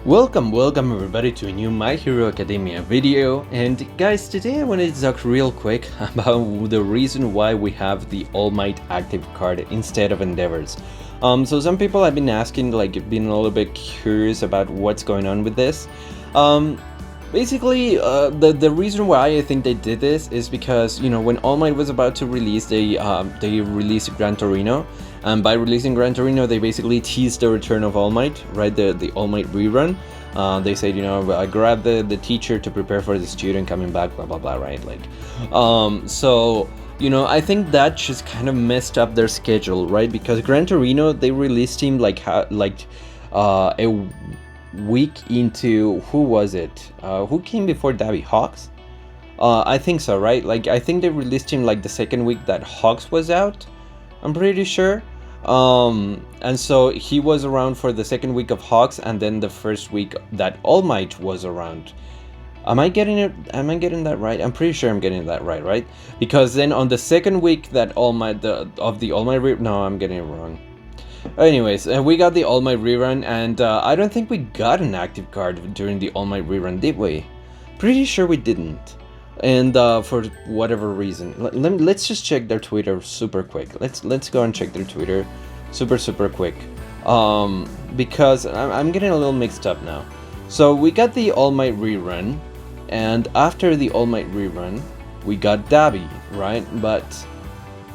Welcome everybody to a new My Hero Academia video. And guys, today I wanted to talk real quick about the reason why we have the All Might active card instead of Endeavors. So some people have been asking, been a little bit curious about what's going on with this. Basically, the reason why I think they did this is because, you know, when All Might was about to release, they released Gran Torino. And by releasing Gran Torino, they basically teased the return of All Might, right? The All Might rerun. They said, you know, grab the teacher to prepare for the student coming back, blah blah blah, right? So you know, I think that just kind of messed up their schedule, right? Because Gran Torino, they released him a week into, who was it? Who came before Dabi? Hawks? I think so, right? I think they released him the second week that Hawks was out. I'm pretty sure. And so he was around for the second week of Hawks, and then the first week that All Might was around. Am I getting that right? I'm pretty sure I'm getting that right? Because then on the second week that All Might no, I'm getting it wrong. Anyways, we got the All Might rerun, and I don't think we got an active card during the All Might rerun, did we? Pretty sure we didn't. And for whatever reason, let's just check their Twitter super quick. Let's go and check their Twitter super quick, because I'm getting a little mixed up now. So we got the All Might rerun, and after the All Might rerun we got Dabi, right? But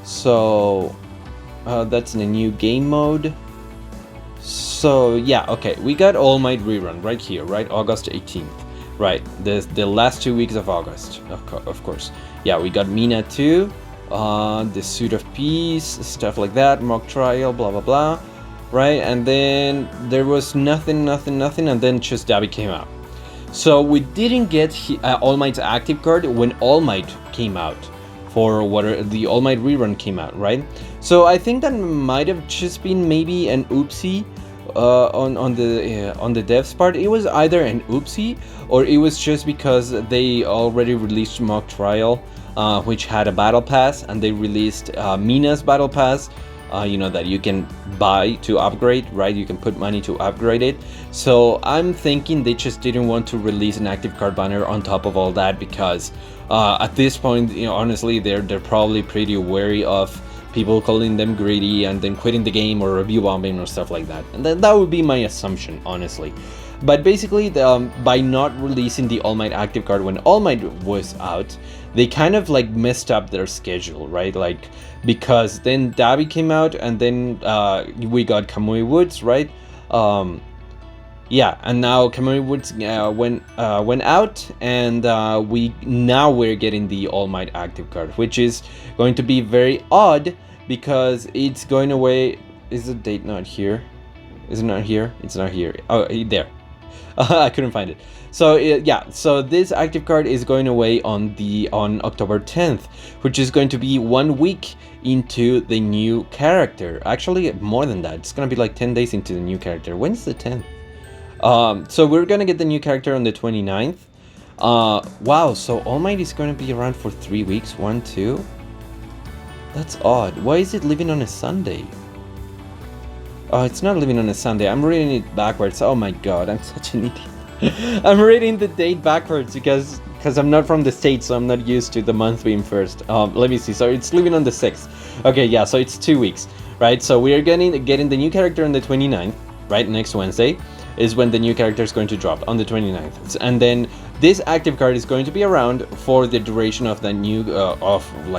so that's in a new game mode. So yeah, okay, we got All Might rerun right here, right? August 18th. Right, the last 2 weeks of August, of course. Yeah, we got Mina too, the Suit of Peace, stuff like that, mock trial, blah blah blah, right? And then there was nothing, and then just Dabi came out. So we didn't get All Might's active card when All Might came out, for what the All Might rerun came out, right? So I think that might have just been maybe an oopsie. On the devs part. It was either an oopsie, or it was just because they already released mock trial, which had a battle pass, and they released Mina's battle pass, you know, that you can buy to upgrade, right? You can put money to upgrade it. So I'm thinking they just didn't want to release an active card banner on top of all that, because at this point, you know, honestly, they're probably pretty wary of people calling them greedy and then quitting the game or review bombing or stuff like that. And that would be my assumption, honestly. But basically, by not releasing the All Might active card when All Might was out, they kind of messed up their schedule, right? Because then Dabi came out, and then we got Kamui Woods, right? Yeah, and now Kamui Woods went out, and we're getting the All Might active card, which is going to be very odd because it's going away. Is the date not here? Is it not here? It's not here. Oh, there. I couldn't find it. So yeah, so this active card is going away on October 10th, which is going to be 1 week into the new character. Actually, more than that. It's gonna be 10 days into the new character. When's the 10th? So we're gonna get the new character on the 29th. Wow, so All Might is gonna be around for 3 weeks. 1, 2. That's odd. Why is it living on a Sunday? Oh, it's not living on a Sunday. I'm reading it backwards. Oh my god, I'm such an idiot. I'm reading the date backwards because I'm not from the States, so I'm not used to the month being first. Let me see. So it's living on the 6th. Okay, yeah, so it's 2 weeks, right? So we are getting the new character on the 29th, right? Next Wednesday is when the new character is going to drop, on the 29th. And then this active card is going to be around for the duration of the new,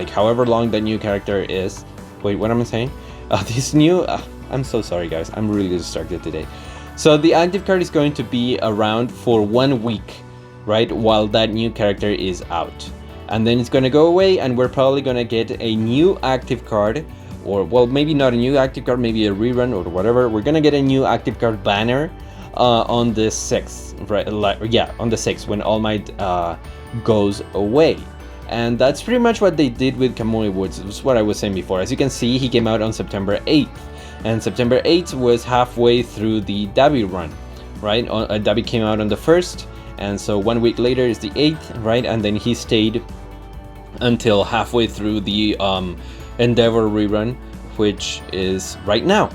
however long the new character is. Wait, what am I saying? This new, I'm so sorry guys, I'm really distracted today. So the active card is going to be around for 1 week, right? While that new character is out. And then it's going to go away, and we're probably going to get a new active card, or, well, maybe not a new active card, maybe a rerun or whatever. We're going to get a new active card banner on the 6th, right? Yeah, on the 6th, when All Might goes away. And that's pretty much what they did with Kamui Woods. It was what I was saying before. As you can see, he came out on September 8th. And September 8th was halfway through the Dabi run, right? Dabi came out on the 1st, and so 1 week later is the 8th, right? And then he stayed until halfway through the Endeavor rerun, which is right now.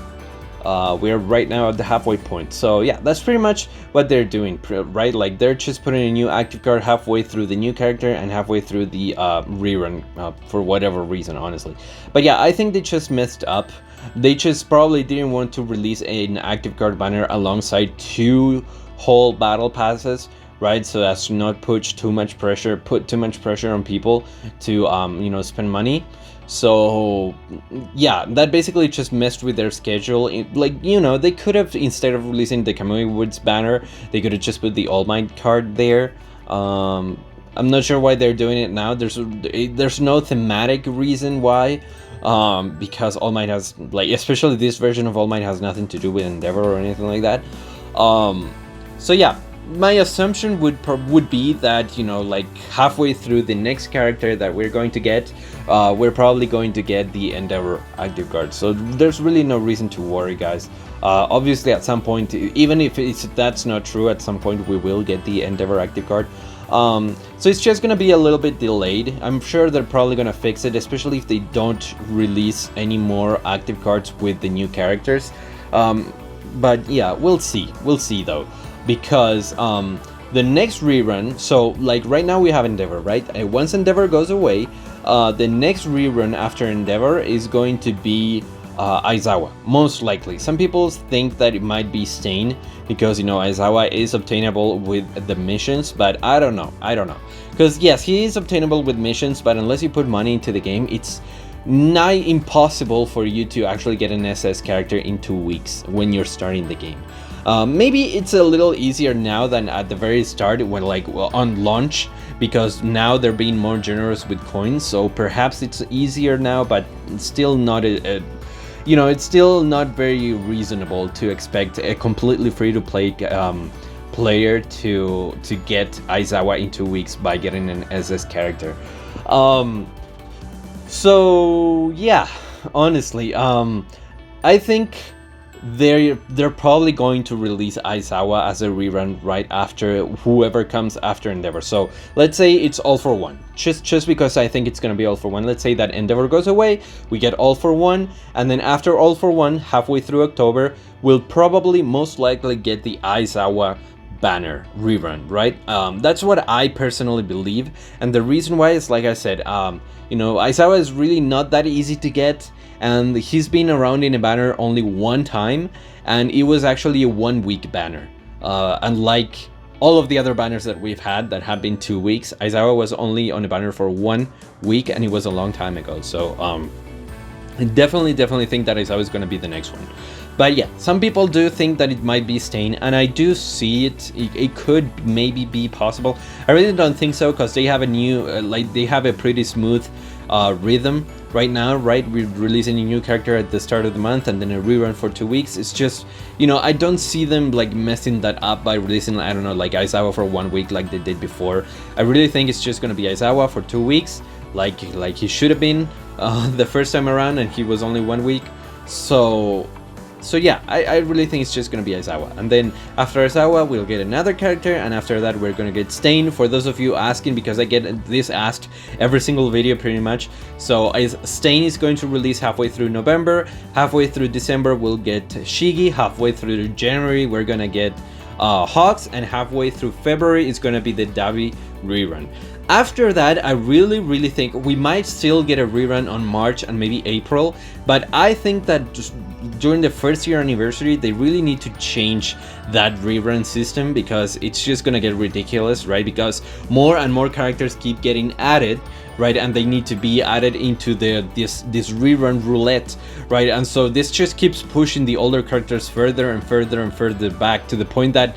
We're right now at the halfway point. So yeah, that's pretty much what they're doing, right? Like they're just putting a new active card halfway through the new character and halfway through the rerun for whatever reason, honestly. But yeah, I think they just messed up. They just probably didn't want to release an active card banner alongside two whole battle passes, right? So as to not put too much pressure on people to you know, spend money. So yeah, that basically just messed with their schedule. Like, you know, they could have, instead of releasing the Kamui Woods banner, they could have just put the All Might card there. I'm not sure why they're doing it now. There's no thematic reason why, because All Might has, like, especially this version of All Might has nothing to do with Endeavor or anything like that. So yeah, my assumption would be that, you know, like halfway through the next character that we're going to get, we're probably going to get the Endeavor active card. So there's really no reason to worry, guys. Obviously, at some point, even if that's not true, at some point we will get the Endeavor active card. So it's just gonna be a little bit delayed. I'm sure they're probably gonna fix it, especially if they don't release any more active cards with the new characters. But yeah, we'll see though. Because the next rerun, so like right now we have Endeavor, right? Once Endeavor goes away, the next rerun after Endeavor is going to be Aizawa, most likely. Some people think that it might be Stain, because, you know, Aizawa is obtainable with the missions, but I don't know. Because yes, he is obtainable with missions, but unless you put money into the game, it's nigh impossible for you to actually get an SS character in 2 weeks when you're starting the game. Maybe it's a little easier now than at the very start, when, like, well, on launch, because now they're being more generous with coins, so perhaps it's easier now, but it's still not you know, it's still not very reasonable to expect a completely free-to-play player to get Aizawa in 2 weeks by getting an SS character. So yeah, honestly, I think they're probably going to release Aizawa as a rerun right after whoever comes after Endeavor. So let's say it's All for One, just because I think it's gonna be All for One. Let's say that Endeavor goes away, we get All for One, and then after All for One, halfway through October, we'll probably most likely get the Aizawa banner rerun, right? That's what I personally believe, and the reason why is, like I said, you know, Aizawa is really not that easy to get, and he's been around in a banner only one time, and it was actually a 1 week banner. Unlike all of the other banners that we've had that have been 2 weeks, Aizawa was only on a banner for 1 week, and it was a long time ago. So I definitely think that Aizawa is going to be the next one. But yeah, some people do think that it might be Stain, and I do see it. It could maybe be possible. I really don't think so, because they have a new, they have a pretty smooth rhythm right now, right? We're releasing a new character at the start of the month and then a rerun for 2 weeks. It's just, you know, I don't see them like messing that up by releasing, I don't know, like Aizawa for 1 week like they did before. I really think it's just gonna be Aizawa for 2 weeks, like he should have been the first time around, and he was only 1 week. So yeah, I really think it's just gonna be Aizawa, and then after Aizawa we'll get another character, and after that we're gonna get Stain. For those of you asking, because I get this asked every single video pretty much, so Stain is going to release halfway through November, halfway through December we'll get Shigi, halfway through January we're gonna get Hawks, and halfway through February is gonna be the Davi rerun. After that, I really think we might still get a rerun on March and maybe April, but I think that just during the first year anniversary, they really need to change that rerun system, because it's just gonna get ridiculous, right? Because more and more characters keep getting added, right? And they need to be added into this rerun roulette, right? And so this just keeps pushing the older characters further and further back, to the point that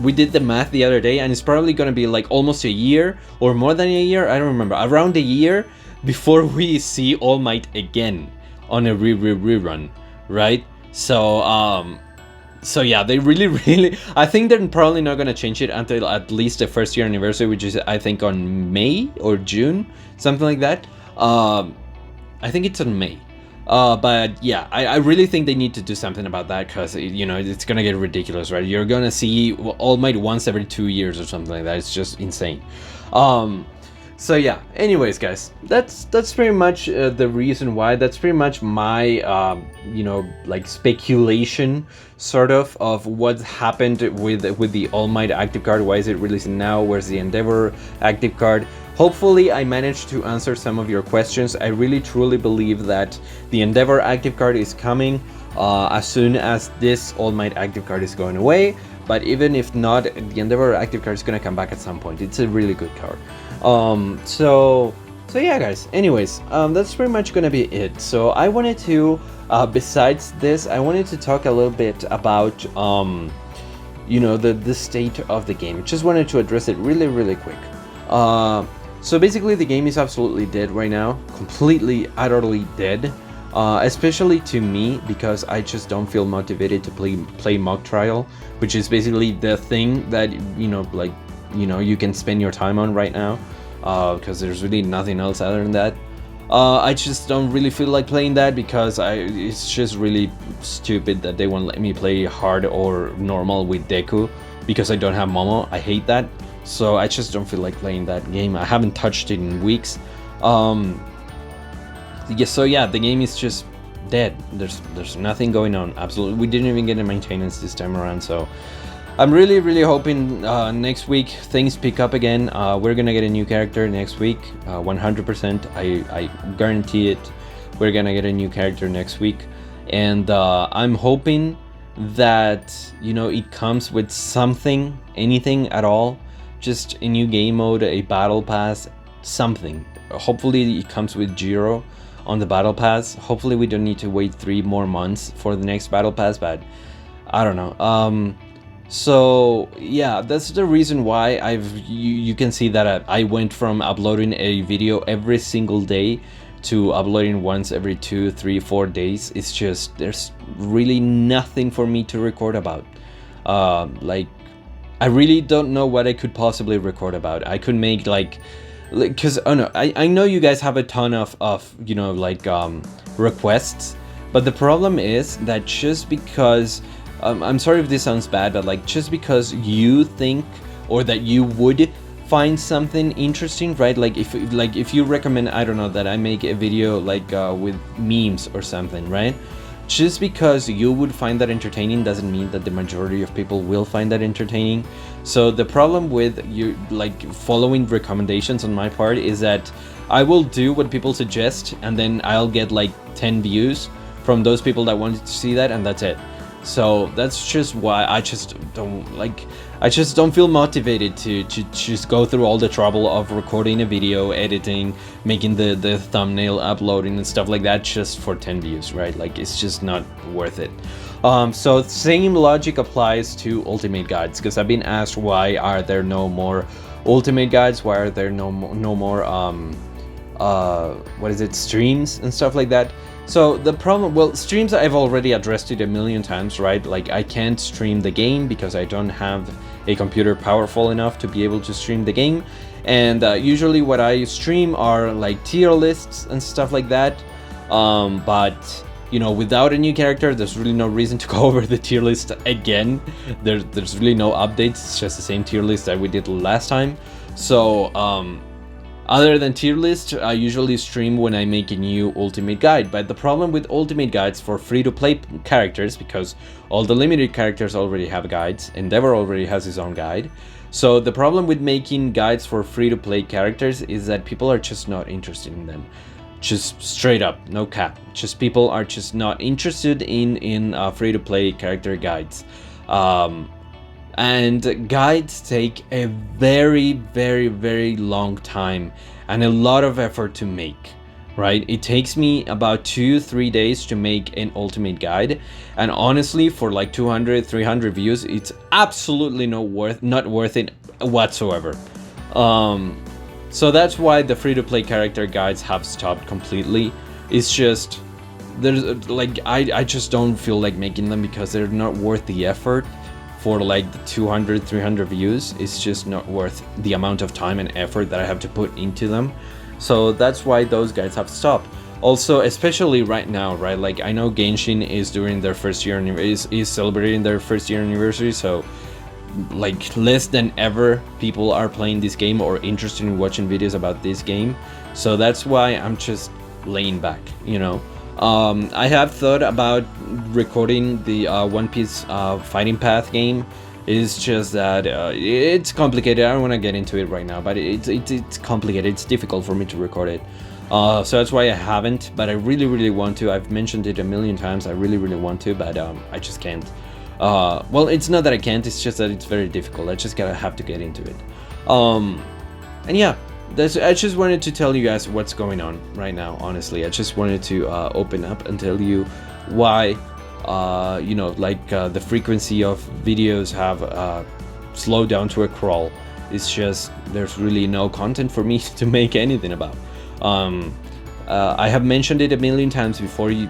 we did the math the other day, and it's probably gonna be like almost a year or more than a year, I don't remember, around a year before we see All Might again on a rerun, right? So yeah, they really, I think they're probably not gonna change it until at least the first year anniversary, which is I think on May or June, something like that. I think it's on May. But yeah, I really think they need to do something about that, because, you know, it's gonna get ridiculous, right? You're gonna see All Might once every 2 years or something like that. It's just insane. So yeah, anyways guys, that's pretty much the reason why. That's pretty much my like speculation sort of what happened with the All Might active card. Why is it releasing now? Where's the Endeavor active card? Hopefully I managed to answer some of your questions. I really truly believe that the Endeavor active card is coming as soon as this All Might active card is going away. But even if not, the Endeavor active card is gonna come back at some point. It's a really good card. So yeah guys, anyways, that's pretty much gonna be it. So I wanted to besides this, I wanted to talk a little bit about the state of the game. Just wanted to address it really quick. So basically the game is absolutely dead right now, completely utterly dead, especially to me, because I just don't feel motivated to play mock trial, which is basically the thing that you can spend your time on right now, because there's really nothing else other than that. I just don't really feel like playing that, because it's just really stupid that they won't let me play hard or normal with Deku, because I don't have Momo. I hate that, so I just don't feel like playing that game. I haven't touched it in weeks. So yeah, the game is just dead. There's nothing going on. Absolutely, we didn't even get a maintenance this time around, so I'm really hoping next week things pick up again. We're gonna get a new character next week, 100%. I guarantee it. We're gonna get a new character next week, and I'm hoping that it comes with something, anything at all, just a new game mode, a battle pass, something. Hopefully it comes with Jiro on the battle pass. Hopefully we don't need to wait 3 more months for the next battle pass, but I don't know. So yeah, that's the reason why you can see that I went from uploading a video every single day to uploading once every 2, 3, 4 days. It's just there's really nothing for me to record about. Like I really don't know what I could possibly record about. I could make because I know you guys have a ton of requests, but the problem is that just because I'm sorry if this sounds bad, but just because you think or that you would find something interesting, right? If you recommend, I don't know, that I make a video with memes or something, right? Just because you would find that entertaining doesn't mean that the majority of people will find that entertaining. So the problem with you following recommendations on my part is that I will do what people suggest, and then I'll get 10 views from those people that wanted to see that, and that's it. So that's just why I just don't feel motivated to just go through all the trouble of recording a video, editing, making the thumbnail, uploading and stuff like that just for 10 views, right? It's just not worth it. So same logic applies to Ultimate Guides, because I've been asked why are there no more Ultimate Guides, why are there no more streams and stuff like that. So the problem, streams, I've already addressed it a million times, right? I can't stream the game because I don't have a computer powerful enough to be able to stream the game. And usually what I stream are tier lists and stuff like that. But without a new character, there's really no reason to go over the tier list again. There's really no updates. It's just the same tier list that we did last time. So other than tier list, I usually stream when I make a new Ultimate Guide. But the problem with Ultimate Guides for free-to-play characters, because all the limited characters already have guides, Endeavor already has his own guide. So the problem with making guides for free-to-play characters is that people are just not interested in them. Just straight up, no cap. Just people are just not interested in free-to-play character guides. And guides take a very long time and a lot of effort to make, right? It takes me about 2-3 days to make an Ultimate Guide, and honestly for 200-300 views, it's absolutely not worth it whatsoever. So that's why the free-to-play character guides have stopped completely. It's just there's I just don't feel like making them because they're not worth the effort. For the 200-300 views, it's just not worth the amount of time and effort that I have to put into them. So that's why those guys have stopped. Also, especially right now, right? I know Genshin is doing their first year is celebrating their first year anniversary, so like less than ever people are playing this game or interested in watching videos about this game. So that's why I'm just laying back, you know. I have thought about recording the One Piece Fighting Path game. It's just that it's complicated. I don't want to get into it right now, but it's complicated. It's difficult for me to record it. So that's why I haven't, but I really want to. I've mentioned it a million times. I really want to, but I just can't. Well, it's not that I can't, it's just that it's very difficult. I just have to get into it. And yeah, I just wanted to tell you guys what's going on right now, honestly. I just wanted to open up and tell you why, you know, like the frequency of videos have slowed down to a crawl. It's just, there's really no content for me to make anything about. I have mentioned it a million times before you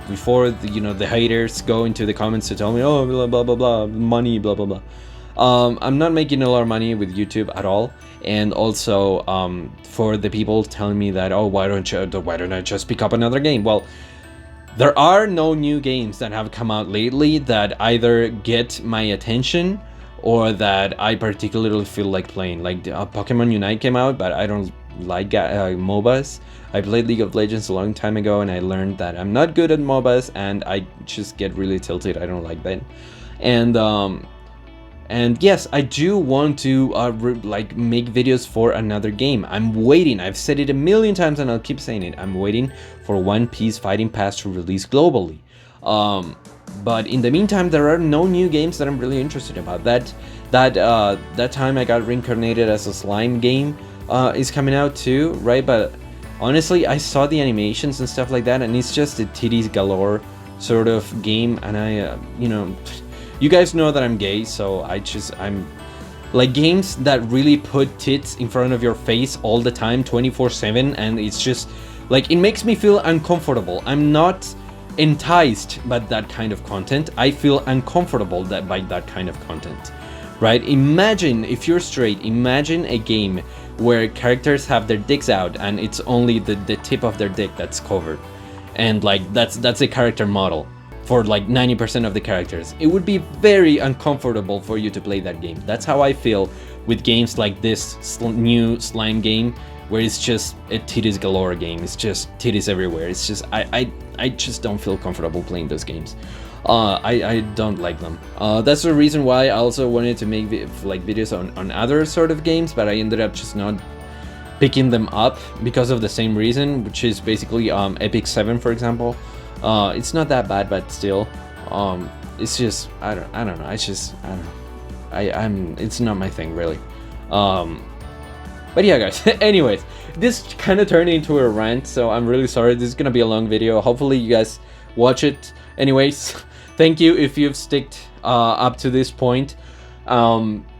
know, the haters go into the comments to tell me, oh, blah blah blah, money, blah blah blah. I'm not making a lot of money with YouTube at all, and also for the people telling me that, oh, why don't I just pick up another game? Well, there are no new games that have come out lately that either get my attention or that I particularly feel like playing. Like Pokemon Unite came out, but I don't like MOBAs. I played League of Legends a long time ago, and I learned that I'm not good at MOBAs, and I just get really tilted. I don't like that. And yes, I do want to like make videos for another game. I'm waiting. I've said it a million times, and I'll keep saying it. I'm waiting for One Piece Fighting Pass to release globally. But in the meantime, there are no new games that I'm really interested about. That time I got reincarnated as a slime game is coming out too, right? But honestly, I saw the animations and stuff like that, and it's just a titties galore sort of game. And I, you know, you guys know that I'm gay, so I'm like games that really put tits in front of your face all the time, 24/7, and it's just like, it makes me feel uncomfortable. I'm not enticed by that kind of content. I feel uncomfortable by that kind of content, right? Imagine, if you're straight, imagine a game where characters have their dicks out and it's only the tip of their dick that's covered, and like that's a character model for like 90% of the characters. It would be very uncomfortable for you to play that game. That's how I feel with games like this new slime game, where it's just a titties galore game. It's just titties everywhere. It's just, I just don't feel comfortable playing those games. I don't like them. That's the reason why I also wanted to make like videos on other sort of games, but I ended up just not picking them up because of the same reason, which is basically Epic 7, for example. It's not that bad, but still, it's just, I don't know. It's just, I don't know. It's not my thing, really. But yeah, guys, anyways, this kind of turned into a rant, so I'm really sorry. This is gonna be a long video. Hopefully you guys watch it. Anyways, thank you if you've sticked up to this point.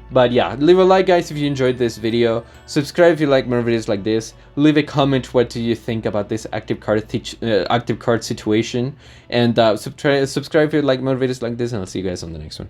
But yeah, leave a like, guys, if you enjoyed this video. Subscribe if you like more videos like this. Leave a comment, what do you think about this active card situation. And subscribe if you like more videos like this, and I'll see you guys on the next one.